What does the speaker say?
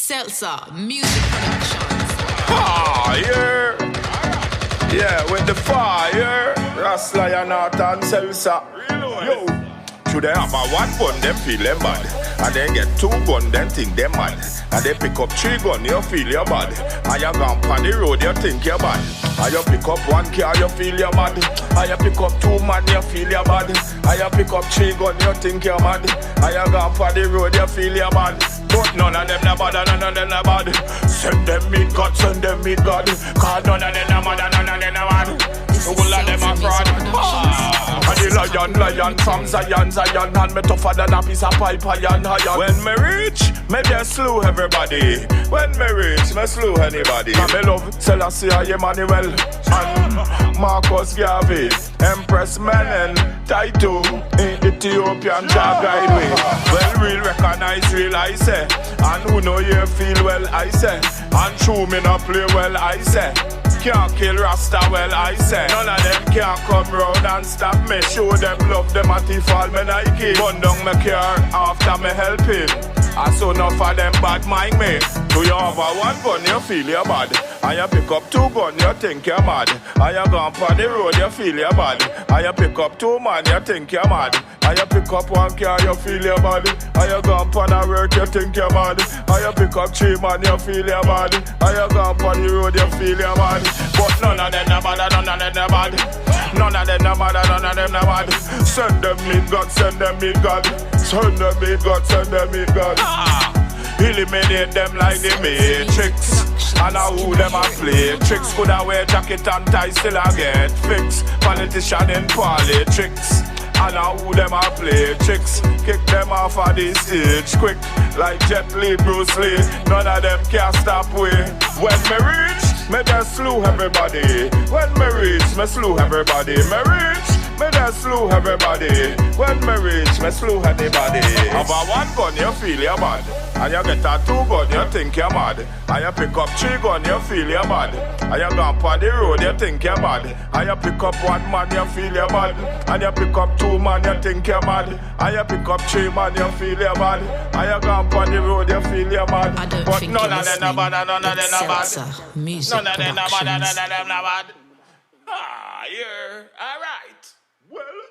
Seltza Music Productions. Ah, yeah. Yeah, with the fire. Ras Lion Heart and seltza. Yo. Should they have a one gun, them feel them bad. And then get two gun, then think them mad. And they pick up three gun, you feel you bad. And you gone on the road, you think you bad. And you pick up one car, you feel you mad. And you pick up two man, you feel you bad. And you pick up three gun, you think you mad. And you gone on the road, you feel you bad. But none of them na bad, none of them na bad. Send them meet God, send them meet God. Cause none of them na mad, none of them na bad. All of them are fraud. And the lion from Zion, and me tougher than a piece of pipe, iron. When me reach, me just slew everybody. When me reach, me slew anybody. And me love Selassie Emmanuel and Marcus Garvey, Empress Menen, Taito, Ethiopian Jah guide way. Well, real recognize real, I say. And who know you feel well, I say. And true me not play well, I say. Can't kill Rasta, well, I say. None of them can't come round and stop me. Show them love, them at the fall, me Nike. Gun down my car after me helping. I saw enough of them bad mind me. Do you have a one gun, you feel you bad. And you pick up two gun, you think you're mad. And you gone on the road, you feel you bad. And you pick up two man, you think you're mad. And you pick up one car, you feel you bad. And you gone on the work, you think you're mad. And you pick up three man, you feel you bad. And you gone on the road, you feel you bad. But none of them are bad, none of them are bad. None of them are bad, none of them are bad. Send them meet God, send them meet God. Send them meet God, send them meet God. Eliminate them like the Matrix. And now who them a play tricks. Coulda wear jacket and tie, still I get fixed. Politician in politics. And now who them a play tricks. Kick them off of the stage quick. Like Jet Li, Bruce Lee. None of them can stop we. When me reach, me just slew everybody. When me reach, me slew everybody. Me reach, me just slew everybody. When me reach, me slew anybody. Have a one gun, you feel you bad. And you get a two gun, you think you're mad. And you pick up three gun, you feel you bad. And you gone on the road, you think you're mad. And you pick up one man, you feel you bad. And you pick up two man, you think you're mad. And you pick up three man, you feel you bad. And you gone on the road, you feel you mad. But none of them are bad, none of them are bad. None of them are bad, none of them are bad. Ah, yeah, alright. Well.